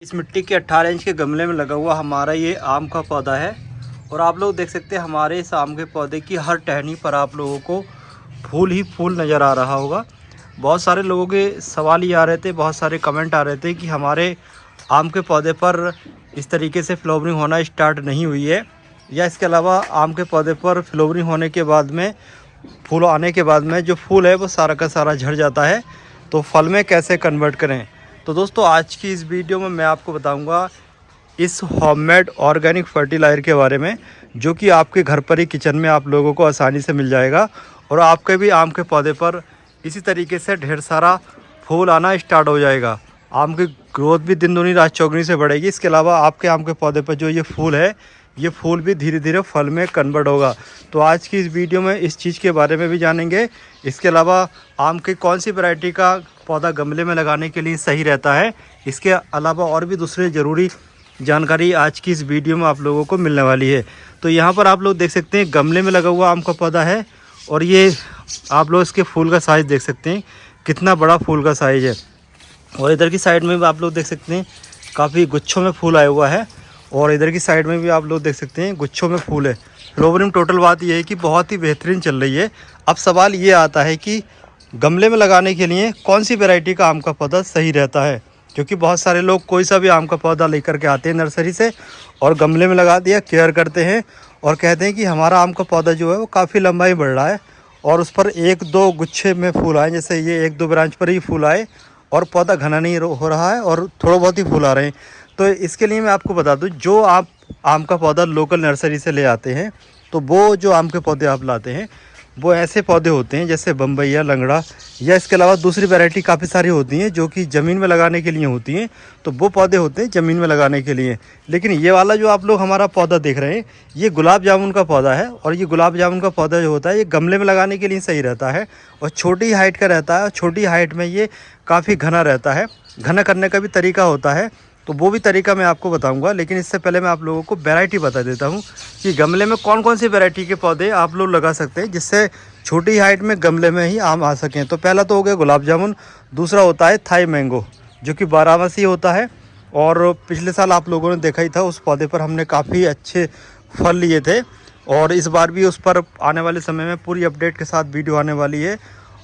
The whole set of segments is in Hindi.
इस मिट्टी के 18 इंच के गमले में लगा हुआ हमारा ये आम का पौधा है। और आप लोग देख सकते हैं हमारे इस आम के पौधे की हर टहनी पर आप लोगों को फूल ही फूल नज़र आ रहा होगा। बहुत सारे लोगों के सवाल ये आ रहे थे, बहुत सारे कमेंट आ रहे थे कि हमारे आम के पौधे पर इस तरीके से फ्लावरिंग होना स्टार्ट नहीं हुई है, या इसके अलावा आम के पौधे पर फ्लावरिंग होने के बाद में फूल आने के बाद में जो फूल है वो सारा का सारा झड़ जाता है, तो फल में कैसे कन्वर्ट करें। तो दोस्तों आज की इस वीडियो में मैं आपको बताऊंगा इस होममेड ऑर्गेनिक फर्टिलाइज़र के बारे में, जो कि आपके घर पर ही किचन में आप लोगों को आसानी से मिल जाएगा और आपके भी आम के पौधे पर इसी तरीके से ढेर सारा फूल आना स्टार्ट हो जाएगा। आम की ग्रोथ भी दिन दूनी रात चौगुनी से बढ़ेगी। इसके अलावा आपके आम के पौधे पर जो ये फूल है, ये फूल भी धीरे धीरे फल में कन्वर्ट होगा। तो आज की इस वीडियो में इस चीज़ के बारे में भी जानेंगे। इसके अलावा आम की कौन सी वैरायटी का पौधा गमले में लगाने के लिए सही रहता है, इसके अलावा और भी दूसरे ज़रूरी जानकारी आज की इस वीडियो में आप लोगों को मिलने वाली है। तो यहाँ पर आप लोग देख सकते हैं गमले में लगा हुआ आम का पौधा है, और ये आप लोग इसके फूल का साइज़ देख सकते हैं, कितना बड़ा फूल का साइज़ है। और इधर की साइड में भी आप लोग देख सकते हैं काफ़ी गुच्छों में फूल आया हुआ है, और इधर की साइड में भी आप लोग देख सकते हैं गुच्छों में फूल है। फ्लावरिंग टोटल बात यह है कि बहुत ही बेहतरीन चल रही है। अब सवाल ये आता है कि गमले में लगाने के लिए कौन सी वैरायटी का आम का पौधा सही रहता है, क्योंकि बहुत सारे लोग कोई सा भी आम का पौधा लेकर के आते हैं नर्सरी से और गमले में लगा दिया, केयर करते हैं और कहते हैं कि हमारा आम का पौधा जो है वो काफ़ी लंबाई बढ़ रहा है और उस पर एक दो गुच्छे में फूल आए, जैसे ये एक दो ब्रांच पर ही फूल आए और पौधा घना नहीं हो रहा है और थोड़ा बहुत ही फूल आ रहे हैं। तो इसके लिए मैं आपको बता दूं, जो आप आम का पौधा लोकल नर्सरी से ले आते हैं, तो वो जो आम के पौधे आप लाते हैं वो ऐसे पौधे होते हैं जैसे बम्बई या लंगड़ा, या इसके अलावा दूसरी वैरायटी काफ़ी सारी होती हैं जो कि ज़मीन में लगाने के लिए होती हैं। तो वो पौधे होते हैं ज़मीन में लगाने के लिए। लेकिन ये वाला जो आप लोग हमारा पौधा देख रहे हैं, ये गुलाब जामुन का पौधा है, और ये गुलाब जामुन का पौधा जो होता है ये गमले में लगाने के लिए सही रहता है और छोटी हाइट का रहता है। और छोटी हाइट में ये काफ़ी घना रहता है। घना करने का भी तरीका होता है, तो वो भी तरीका मैं आपको बताऊंगा। लेकिन इससे पहले मैं आप लोगों को वैरायटी बता देता हूं कि गमले में कौन कौन सी वैरायटी के पौधे आप लोग लगा सकते हैं जिससे छोटी हाइट में गमले में ही आम आ सकें। तो पहला तो हो गया गुलाब जामुन, दूसरा होता है थाई मैंगो जो कि 12 मासी होता है, और पिछले साल आप लोगों ने देखा ही था उस पौधे पर हमने काफ़ी अच्छे फल लिए थे, और इस बार भी उस पर आने वाले समय में पूरी अपडेट के साथ वीडियो आने वाली है,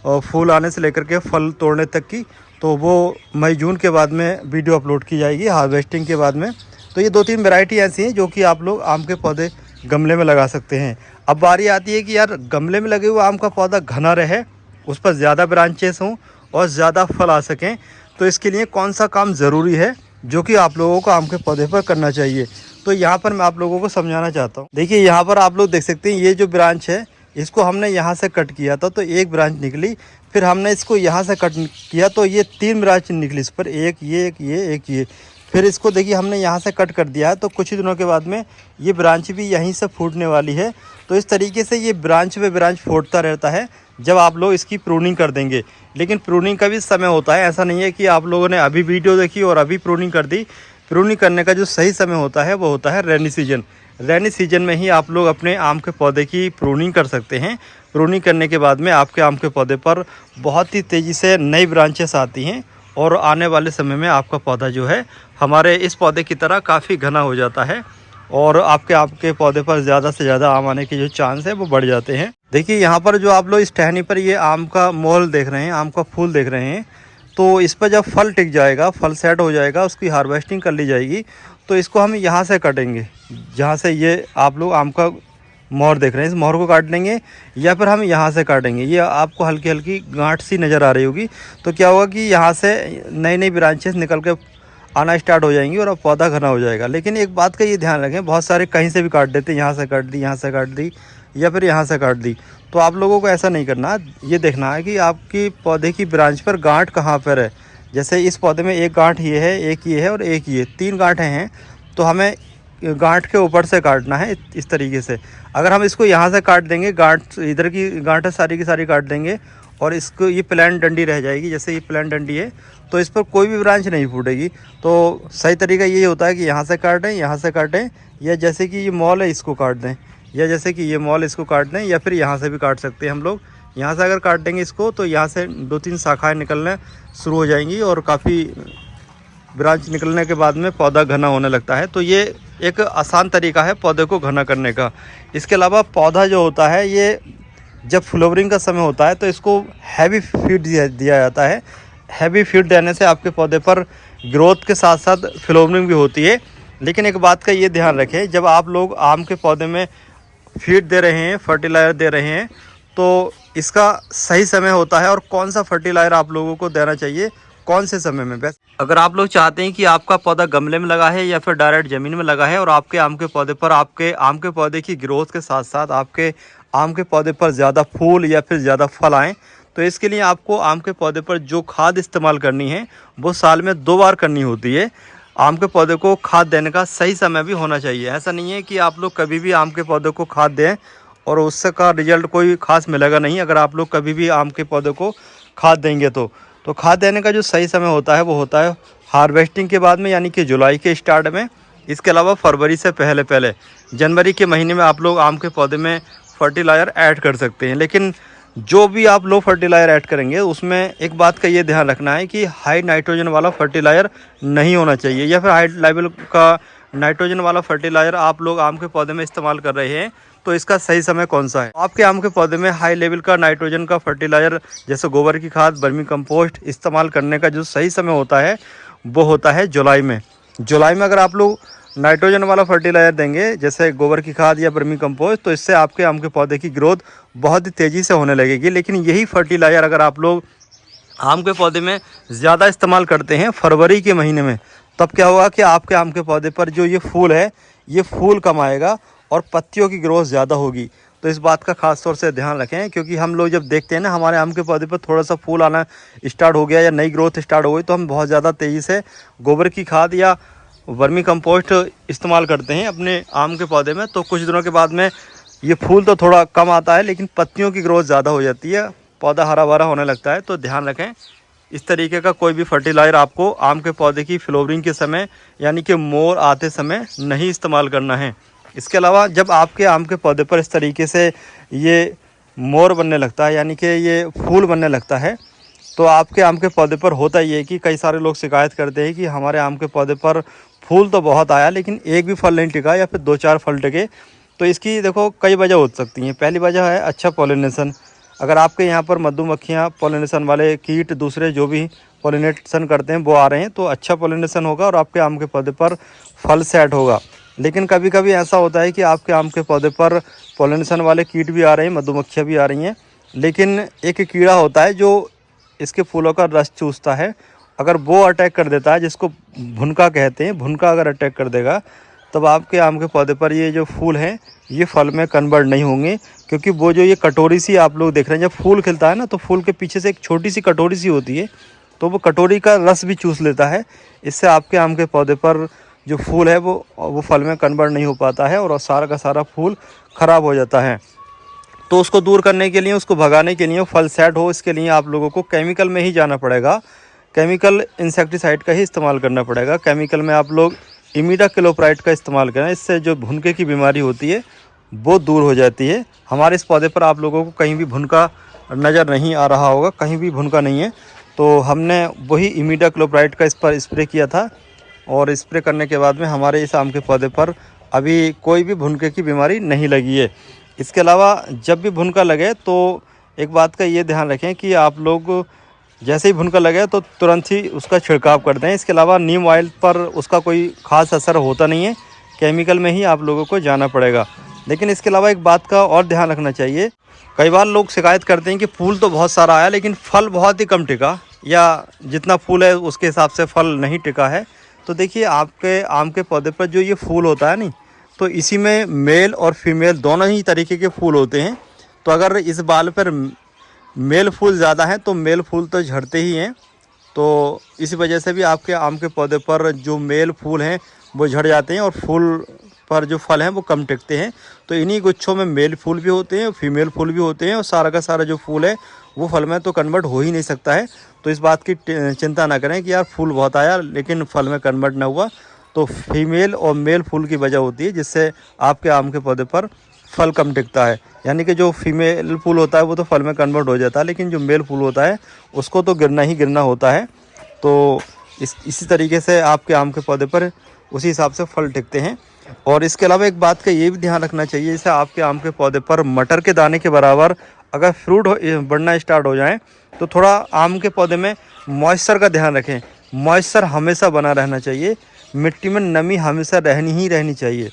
और फूल आने से लेकर के फल तोड़ने तक की। तो वो मई जून के बाद में वीडियो अपलोड की जाएगी हार्वेस्टिंग के बाद में। तो ये 2-3 वैरायटी ऐसी हैं जो कि आप लोग आम के पौधे गमले में लगा सकते हैं। अब बारी आती है कि यार गमले में लगे हुए आम का पौधा घना रहे, उस पर ज़्यादा ब्रांचेस हों और ज़्यादा फल आ सकें, तो इसके लिए कौन सा काम ज़रूरी है जो कि आप लोगों को आम के पौधे पर करना चाहिए। तो यहाँ पर मैं आप लोगों को समझाना चाहता हूँ। देखिए यहाँ पर आप लोग देख सकते हैं ये जो ब्रांच है इसको हमने यहाँ से कट किया था तो एक ब्रांच निकली, फिर हमने इसको यहाँ से कट किया तो ये 3 ब्रांच निकली इस पर, एक ये। फिर इसको देखिए हमने यहाँ से कट कर दिया है, तो कुछ ही दिनों के बाद में ये ब्रांच भी यहीं से फूटने वाली है। तो इस तरीके से ये ब्रांच पे ब्रांच फूटता रहता है जब आप लोग इसकी प्रूनिंग कर देंगे। लेकिन प्रूनिंग का भी समय होता है, ऐसा नहीं है कि आप लोगों ने अभी वीडियो देखी और अभी प्रूनिंग कर दी। प्रूनिंग करने का जो सही समय होता है वो होता है रेनी सीजन। रेनी सीजन में ही आप लोग अपने आम के पौधे की प्रूनिंग कर सकते हैं। प्रूनिंग करने के बाद में आपके आम के पौधे पर बहुत ही तेज़ी से नई ब्रांचेस आती हैं, और आने वाले समय में आपका पौधा जो है हमारे इस पौधे की तरह काफ़ी घना हो जाता है, और आपके पौधे पर ज़्यादा से ज़्यादा आम आने के जो चांस है वो बढ़ जाते हैं। देखिए यहाँ पर जो आप लोग इस टहनी पर ये आम का मोल देख रहे हैं, आम का फूल देख रहे हैं, तो इस पर जब फल टिक जाएगा, फल सेट हो जाएगा, उसकी हार्वेस्टिंग कर ली जाएगी, तो इसको हम यहाँ से काटेंगे, जहाँ से ये आप लोग आम का मोहर देख रहे हैं, इस मोहर को काट लेंगे, या फिर हम यहाँ से काटेंगे। ये आपको हल्की हल्की गांठ सी नज़र आ रही होगी। तो क्या होगा कि यहाँ से नई नई ब्रांचेस निकल के आना स्टार्ट हो जाएंगी और अब पौधा घना हो जाएगा। लेकिन एक बात का ये ध्यान रखें, बहुत सारे कहीं से भी काट देते हैं, यहाँ से काट दी, यहाँ से काट दी, या फिर यहाँ से काट दी। तो आप लोगों को ऐसा नहीं करना, ये देखना है कि आपकी पौधे की ब्रांच पर गांठ कहाँ पर है। जैसे इस पौधे में एक गांठ ये है, एक ये है और एक ये, 3 गांठें हैं, तो हमें गांठ के ऊपर से काटना है इस तरीके से। अगर हम इसको यहाँ से काट देंगे, गांठ इधर की गांठें सारी की सारी काट देंगे, और इसको ये प्लान डंडी रह जाएगी, जैसे ये प्लान डंडी है, तो इस पर कोई भी ब्रांच नहीं फूटेगी। तो सही तरीका ये होता है कि यहाँ से काटें, यहाँ से काटें, या जैसे कि ये मॉल है इसको काट दें, या जैसे कि ये मॉल इसको काट दें, या फिर यहाँ से भी काट सकते हैं हम लोग। यहाँ से अगर काट देंगे इसको तो यहाँ से 2-3 शाखाएँ निकलना शुरू हो जाएंगी और काफ़ी ब्रांच निकलने के बाद में पौधा घना होने लगता है। तो ये एक आसान तरीका है पौधे को घना करने का। इसके अलावा पौधा जो होता है ये जब फ्लावरिंग का समय होता है तो इसको हैवी फीड दिया जाता है। हैवी फीड देने से आपके पौधे पर ग्रोथ के साथ साथ फ्लावरिंग भी होती है। लेकिन एक बात का ये ध्यान रखें, जब आप लोग आम के पौधे में फीड दे रहे हैं, फर्टिलाइज़र दे रहे हैं, तो इसका सही समय होता है और कौन सा फर्टिलाइज़र आप लोगों को देना चाहिए, कौन से समय में बेस्ट। अगर आप लोग चाहते हैं कि आपका पौधा गमले में लगा है या फिर डायरेक्ट ज़मीन में लगा है और आपके आम के पौधे पर आपके आम के पौधे की ग्रोथ के साथ साथ आपके आम के पौधे पर ज़्यादा फूल या फिर ज़्यादा फल आएँ, तो इसके लिए आपको आम के पौधे पर जो खाद इस्तेमाल करनी है वो साल में 2 बार करनी होती है। आम के पौधे को खाद देने का सही समय भी होना चाहिए। ऐसा नहीं है कि आप लोग कभी भी आम के पौधे को खाद दें और उससे का रिजल्ट कोई ख़ास मिलेगा नहीं। अगर आप लोग कभी भी आम के पौधे को खाद देंगे तो खाद देने का जो सही समय होता है वो होता है हार्वेस्टिंग के बाद में, यानी कि जुलाई के स्टार्ट में। इसके अलावा फरवरी से पहले जनवरी के महीने में आप लोग आम के पौधे में फर्टिलाइज़र ऐड कर सकते हैं। लेकिन जो भी आप लोग फर्टिलाइज़र ऐड करेंगे उसमें एक बात का ये ध्यान रखना है कि हाई नाइट्रोजन वाला फर्टिलाइज़र नहीं होना चाहिए, या फिर हाई लेवल का नाइट्रोजन वाला फर्टिलाइज़र आप लोग आम के पौधे में इस्तेमाल कर रहे हैं तो इसका सही समय कौन सा है। आपके आम के पौधे में हाई लेवल का नाइट्रोजन का फर्टिलाइज़र जैसे गोबर की खाद, वर्मी कंपोस्ट इस्तेमाल करने का जो सही समय होता है वो होता है जुलाई में। जुलाई में अगर आप लोग नाइट्रोजन वाला फर्टिलाइज़र देंगे जैसे गोबर की खाद या वर्मी कंपोस्ट, तो इससे आपके आम के पौधे की ग्रोथ बहुत ही तेज़ी से होने लगेगी। लेकिन यही फर्टिलाइज़र अगर आप लोग आम के पौधे में ज़्यादा इस्तेमाल करते हैं फरवरी के महीने में, तब क्या होगा कि आपके आम के पौधे पर जो ये फूल है ये फूल कम आएगा और पत्तियों की ग्रोथ ज़्यादा होगी। तो इस बात का खास तौर से ध्यान रखें, क्योंकि हम लोग जब देखते हैं ना हमारे आम के पौधे पर थोड़ा सा फूल आना स्टार्ट हो गया या नई ग्रोथ स्टार्ट हो गई, तो हम बहुत ज़्यादा तेज़ी से गोबर की खाद या वर्मी कंपोस्ट इस्तेमाल करते हैं अपने आम के पौधे में। तो कुछ दिनों के बाद में ये फूल तो थोड़ा कम आता है लेकिन पत्तियों की ग्रोथ ज़्यादा हो जाती है, पौधा हरा भरा होने लगता है। तो ध्यान रखें, इस तरीके का कोई भी फर्टिलाइज़र आपको आम के पौधे की फ्लावरिंग के समय यानी कि मोर आते समय नहीं इस्तेमाल करना है। इसके अलावा जब आपके आम के पौधे पर इस तरीके से ये मोर बनने लगता है यानी कि ये फूल बनने लगता है, तो आपके आम के पौधे पर होता ये है कि कई सारे लोग शिकायत करते हैं कि हमारे आम के पौधे पर फूल तो बहुत आया लेकिन एक भी फल नहीं टिका या फिर 2-4 फल टिके। तो इसकी देखो कई वजह हो सकती हैं। पहली वजह है अच्छा पॉलिनेशन। अगर आपके यहाँ पर मधुमक्खियाँ, पॉलिनेशन वाले कीट, दूसरे जो भी पॉलिनेशन करते हैं वो आ रहे हैं तो अच्छा पॉलिनेशन होगा और आपके आम के पौधे पर फल सेट होगा। लेकिन कभी कभी ऐसा होता है कि आपके आम के पौधे पर पॉलिनेशन वाले कीट भी आ रहे हैं, मधुमक्खियाँ भी आ रही हैं, लेकिन एक कीड़ा होता है जो इसके फूलों का रस चूसता है। अगर वो अटैक कर देता है, जिसको भुनका कहते हैं, भुनका अगर अटैक कर देगा तब आपके आम के पौधे पर ये जो फूल हैं ये फल में कन्वर्ट नहीं होंगे। क्योंकि वो जो ये कटोरी सी आप लोग देख रहे हैं, जब फूल खिलता है ना तो फूल के पीछे से एक छोटी सी कटोरी सी होती है, तो वो कटोरी का रस भी चूस लेता है। इससे आपके आम के पौधे पर जो फूल है वो फल में कन्वर्ट नहीं हो पाता है और सारा का सारा फूल ख़राब हो जाता है। तो उसको दूर करने के लिए, उसको भगाने के लिए, फल सेट हो, इसके लिए आप लोगों को केमिकल में ही जाना पड़ेगा। केमिकल इंसेक्टिसाइड का ही इस्तेमाल करना पड़ेगा। केमिकल में आप लोग इमिडाक्लोप्राइड का इस्तेमाल करें, इससे जो भुनके की बीमारी होती है वो दूर हो जाती है। हमारे इस पौधे पर आप लोगों को कहीं भी भुनका नज़र नहीं आ रहा होगा, कहीं भी भुनका नहीं है। तो हमने वही इमिडाक्लोप्राइड का इस पर स्प्रे किया था और स्प्रे करने के बाद में हमारे इस आम के पौधे पर अभी कोई भी भुनके की बीमारी नहीं लगी है। इसके अलावा जब भी भुनका लगे तो एक बात का ये ध्यान रखें कि आप लोग जैसे ही भुनका लगे तो तुरंत ही उसका छिड़काव कर दें। इसके अलावा नीम ऑयल पर उसका कोई ख़ास असर होता नहीं है, केमिकल में ही आप लोगों को जाना पड़ेगा। लेकिन इसके अलावा एक बात का और ध्यान रखना चाहिए, कई बार लोग शिकायत करते हैं कि फूल तो बहुत सारा आया लेकिन फल बहुत ही कम टिका, या जितना फूल है उसके हिसाब से फल नहीं टिका है। तो देखिए आपके आम के पौधे पर जो ये फूल होता है नहीं, तो इसी में मेल और फीमेल दोनों ही तरीके के फूल होते हैं। तो अगर इस बाल पर मेल फूल ज़्यादा है तो मेल फूल तो झड़ते ही हैं, तो इस वजह से भी आपके आम के पौधे पर जो मेल फूल हैं वो झड़ जाते हैं और फूल पर जो फल हैं वो कम टिकते हैं। तो इन्हीं गुच्छों में मेल फूल भी होते हैं, फीमेल फूल भी होते हैं और सारा का सारा जो फूल है वो फल में तो कन्वर्ट हो ही नहीं सकता है। तो इस बात की चिंता ना करें कि यार फूल बहुत आया लेकिन फल में कन्वर्ट ना हुआ। तो फीमेल और मेल फूल की वजह होती है जिससे आपके आम के पौधे पर फल कम टिकता है। यानी कि जो फीमेल फूल होता है वो तो फल में कन्वर्ट हो जाता है, लेकिन जो मेल फूल होता है उसको तो गिरना ही गिरना होता है। तो इसी तरीके से आपके आम के पौधे पर उसी हिसाब से फल टिकते हैं। और इसके अलावा एक बात का ये भी ध्यान रखना चाहिए, जैसे आपके आम के पौधे पर मटर के दाने के बराबर अगर फ्रूट बढ़ना स्टार्ट हो जाए तो थोड़ा आम के पौधे में मॉइस्चर का ध्यान रखें। मॉइस्चर हमेशा बना रहना चाहिए, मिट्टी में नमी हमेशा रहनी चाहिए।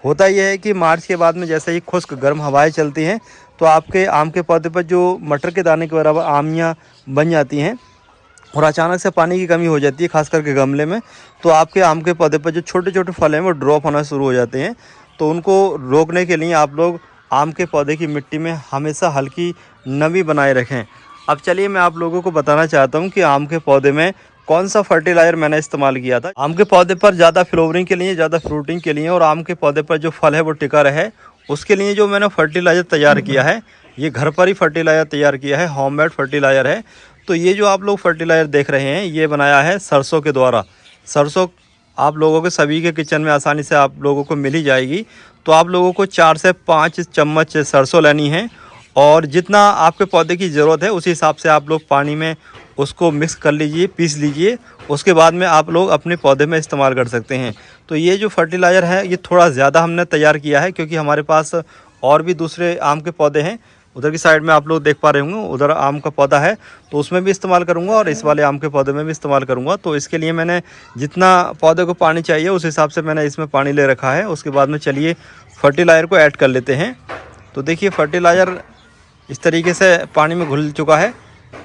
होता यह है कि मार्च के बाद में जैसे ही खुश्क गर्म हवाएं चलती हैं तो आपके आम के पौधे पर जो मटर के दाने के बराबर आमियाँ बन जाती हैं और अचानक से पानी की कमी हो जाती है, खास करके गमले में, तो आपके आम के पौधे पर जो छोटे छोटे फल हैं वो ड्रॉप होना शुरू हो जाते हैं। तो उनको रोकने के लिए आप लोग आम के पौधे की मिट्टी में हमेशा हल्की नमी बनाए रखें। अब चलिए मैं आप लोगों को बताना चाहता हूँ कि आम के पौधे में कौन सा फर्टिलाइज़र मैंने इस्तेमाल किया था आम के पौधे पर ज़्यादा फ्लावरिंग के लिए, ज़्यादा फ्रूटिंग के लिए और आम के पौधे पर जो फल है वो टिका रहे, उसके लिए जो मैंने फर्टिलाइज़र तैयार किया है, ये घर पर ही फर्टिलाइज़र तैयार किया है, होममेड फर्टिलाइज़र है। तो ये जो आप लोग फर्टिलाइज़र देख रहे हैं ये बनाया है सरसों के द्वारा। सरसों आप लोगों के सभी के किचन में आसानी से आप लोगों को मिल ही जाएगी। तो आप लोगों को 4 से 5 चम्मच सरसों लेनी है और जितना आपके पौधे की ज़रूरत है उसी हिसाब से आप लोग पानी में उसको मिक्स कर लीजिए, पीस लीजिए। उसके बाद में आप लोग अपने पौधे में इस्तेमाल कर सकते हैं। तो ये जो फर्टिलाइज़र है ये थोड़ा ज़्यादा हमने तैयार किया है क्योंकि हमारे पास और भी दूसरे आम के पौधे हैं। उधर की साइड में आप लोग देख पा रहे होंगे, उधर आम का पौधा है तो उसमें भी इस्तेमाल करूंगा और इस वाले आम के पौधे में भी इस्तेमाल करूंगा। तो इसके लिए मैंने जितना पौधे को पानी चाहिए उस हिसाब से मैंने इसमें पानी ले रखा है। उसके बाद में चलिए फर्टिलाइज़र को ऐड कर लेते हैं। तो देखिए फर्टिलाइज़र इस तरीके से पानी में घुल चुका है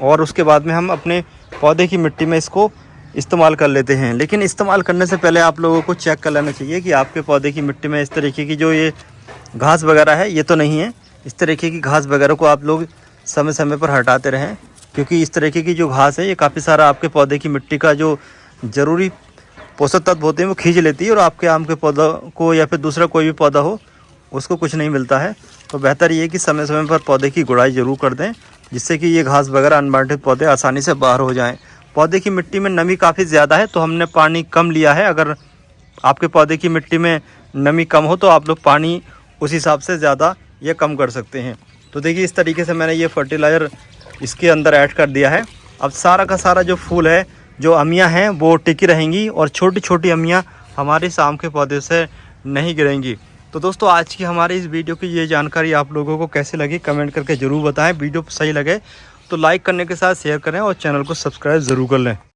और उसके बाद में हम अपने पौधे की मिट्टी में इसको इस्तेमाल कर लेते हैं। लेकिन इस्तेमाल करने से पहले आप लोगों को चेक कर लेना चाहिए कि आपके पौधे की मिट्टी में इस तरीके की जो ये घास वगैरह है ये तो नहीं है। इस तरीके की घास वगैरह को आप लोग समय समय पर हटाते रहें क्योंकि इस तरीके की जो घास है ये काफ़ी सारा आपके पौधे की मिट्टी का जो ज़रूरी पोषक तत्व होते हैं वो खींच लेती है और आपके आम के पौधा को या फिर दूसरा कोई भी पौधा हो उसको कुछ नहीं मिलता है। तो बेहतर ये है कि समय समय पर पौधे की गुड़ाई ज़रूर कर दें जिससे कि ये घास वगैरह अनवांटेड पौधे आसानी से बाहर हो जाएँ। पौधे की मिट्टी में नमी काफ़ी ज़्यादा है तो हमने पानी कम लिया है। अगर आपके पौधे की मिट्टी में नमी कम हो तो आप लोग पानी उस हिसाब से ज़्यादा ये कम कर सकते हैं। तो देखिए इस तरीके से मैंने ये फर्टिलाइज़र इसके अंदर ऐड कर दिया है। अब सारा का सारा जो फूल है, जो अमियाँ हैं वो टिकी रहेंगी और छोटी छोटी अमियाँ हमारे इस आम के पौधे से नहीं गिरेंगी। तो दोस्तों आज की हमारी इस वीडियो की ये जानकारी आप लोगों को कैसी लगी कमेंट करके ज़रूर बताएं। वीडियो सही लगे तो लाइक करने के साथ शेयर करें और चैनल को सब्सक्राइब ज़रूर कर लें।